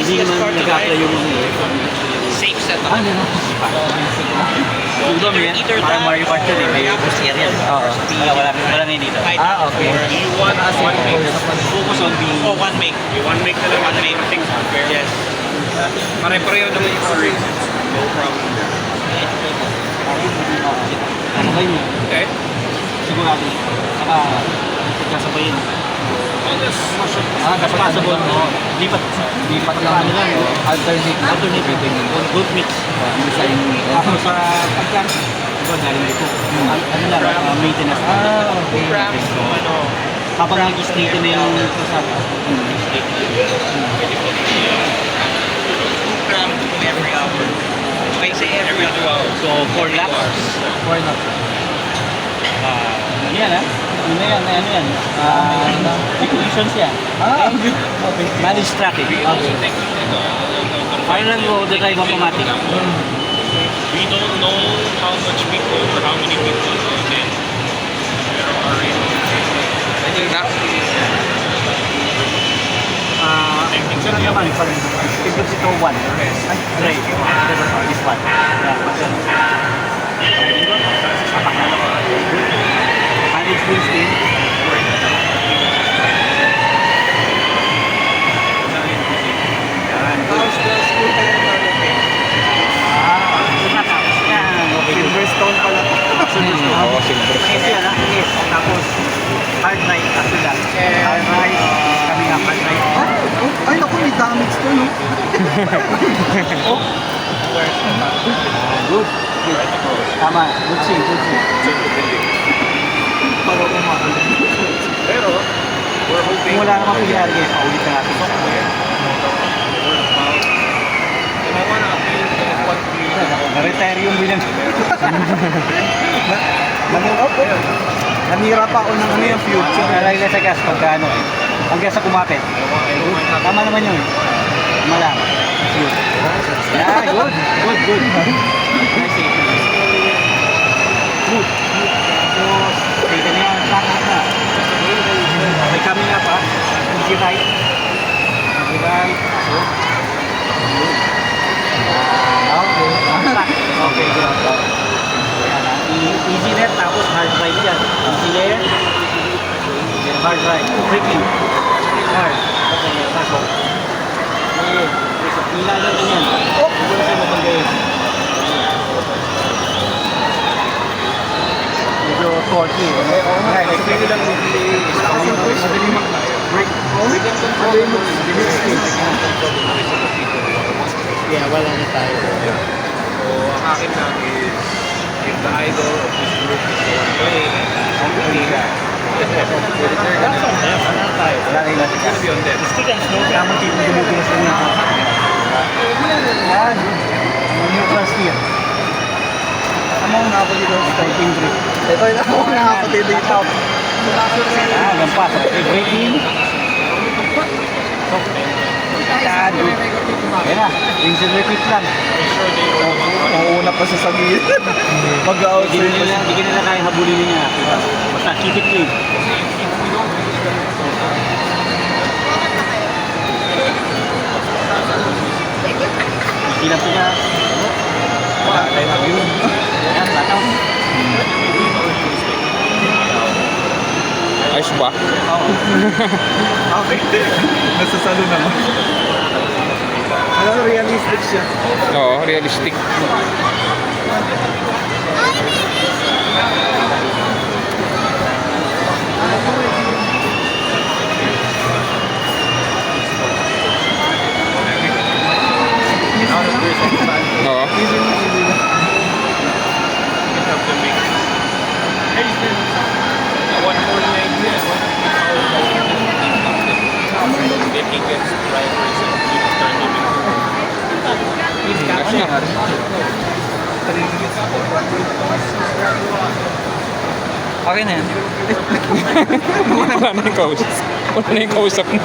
Hindi naman nag-apply yung safe setup. ano na? Iba may parang Mario Kart yun eh. May boost area. Oo. Wala na dito. Okay. You want one make. Focus on the... Oh, one make. You one make na lang. One make. Things prepare. Yes. Pare-pareho naman yung stories. No problem. Ano ba yun? Okay. Sigurado. Saka, kasabayin. That's Possible. Lipat. Lipat lang. Ano lang. Alternative. Good mix. Ako sa pagka. Diba, galing dito. Ano lang, maintenance. Ram, ano, Habang nag-straighten na yung kasama. ram every hour. I say every 2 hours. So, 4 laps. 4 laps. Ano yan, ha? Ano yan? Regulations yan. Manage traffic. Okay. Paano lang mo the drive automatic? We don't know how much people or how many people then there are I think that Ito na naman, pag ipot ito 1. Ay, right. This one. Manage full speed. Silverstone pala. Oo, Silverstone. Kasi yan, yes. Tapos, hard ride after that. Hard ride, coming up hard ride. Ay, naku, may damage to, no? Good. Tama. Good sing. Para umakan. Pero, we're hoping Kung wala naman nangyari, guys, paulit na natin. I wanna appeal to what we Na-retire yung bilang. Nanira pa ako ng ano yung future. Nalagay na sa gas pagka ano eh. Hanggang sa kumapit. Tama naman yun. Tama lang. Yeah, good. Nice. Good. Tapos, dito na yan. Lahat na. May coming up ha. Easy right. Easy right. So, good. Okay, good. Ayan, easy left tapos hard right yan. Easy left. Then hard right. Braking. Hard. Okay, pasok. Okay. Pila lang yan. Oh! Hindi na siya mapagayin. Medyo torquey. Okay, pwede lang madali mag-brake. Yeah, wala na tayo. So, ang akin lang is if the idol of this group is the one way, Wala na tayo. Wala na it's gonna be on them. Stick and snow, kaya mo tipong gumugulo sa inyo. Yan. Neutral steer. Ano ang nakapag dito? Striking grip. Ito yung ako nakapatid dito. Lampas. Okay, braking. So, yan. Ayan na. Rings and repeat lang. Mauna pa sa sagil. Mag-out Hindi nila kaya habulin niya. Basta keep it clean. Ilang po niya. Wala tayo mag-yun. Ayan, bataw. ayos ba? Okay. Nasasalo naman. Ano, realistic siya. Oo, realistic. Oo. Okay na yan. Wala na yung coach. Wala na yung kausap mo.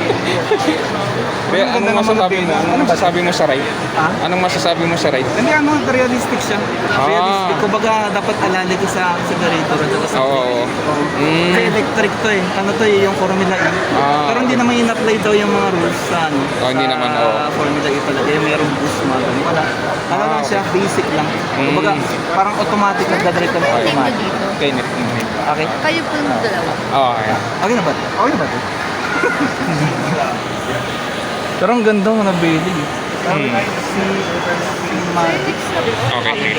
Kaya Ang ganda anong naman masasabi ng mo? pina. Anong masasabi mo sa ride? Ha? Anong masasabi mo sa ride? Hindi, realistic siya. Ah. Realistic. Kumbaga, dapat alali ko sa accelerator at saka sa Oo. Kasi electric to eh. Ano to eh, yung Formula E. Ah. Pero hindi naman in-apply daw yung mga rules sa ano. Oh, hindi sa naman, oo. Formula E talaga. Yung merong boost mga ganun. Wala. Ano lang siya, basic lang. Kumbaga, parang automatic, nagdadrive ka ng automatic. Okay, net. Okay? Kayo po yung dalawa. Oh, ayan. Okay na ba? Okay na ba? Pero ang ganda ng nabili. Si Magic. Okay.